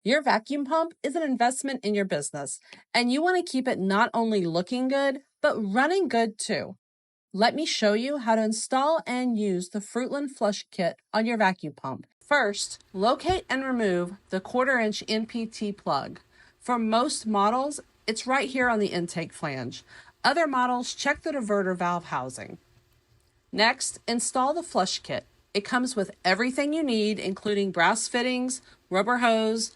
Your vacuum pump is an investment in your business, and you want to keep it not only looking good, but running good too. Let me show you how to install and use the Fruitland flush kit on your vacuum pump. First, locate and remove the 1/4-inch NPT plug. For most models, it's right here on the intake flange. Other models, check the diverter valve housing. Next, install the flush kit. It comes with everything you need, including brass fittings, rubber hose,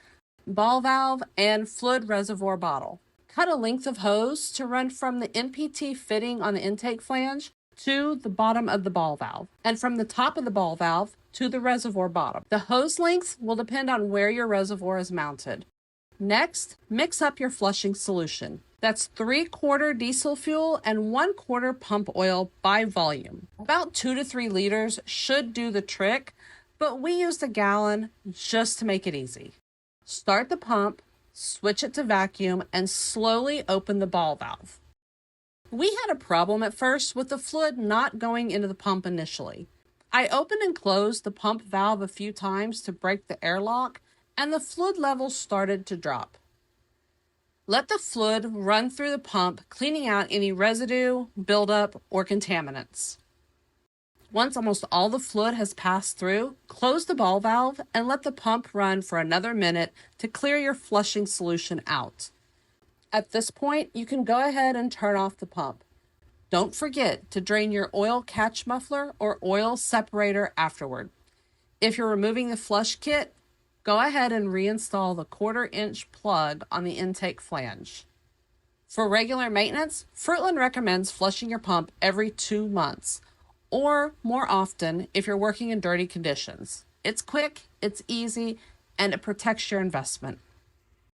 ball valve, and fluid reservoir bottle. Cut a length of hose to run from the NPT fitting on the intake flange to the bottom of the ball valve, and from the top of the ball valve to the reservoir bottom. The hose length will depend on where your reservoir is mounted. Next, mix up your flushing solution. That's 3/4 diesel fuel and 1/4 pump oil by volume. About 2 to 3 liters should do the trick, but we used a gallon just to make it easy. Start the pump, switch it to vacuum, and slowly open the ball valve. We had a problem at first with the fluid not going into the pump initially. I opened and closed the pump valve a few times to break the airlock, and the fluid levels started to drop. Let the fluid run through the pump, cleaning out any residue, buildup, or contaminants. Once almost all the fluid has passed through, close the ball valve and let the pump run for another minute to clear your flushing solution out. At this point, you can go ahead and turn off the pump. Don't forget to drain your oil catch muffler or oil separator afterward. If you're removing the flush kit, go ahead and reinstall the 1/4-inch plug on the intake flange. For regular maintenance, Fruitland recommends flushing your pump every 2 months, or more often if you're working in dirty conditions. It's quick, it's easy, and it protects your investment.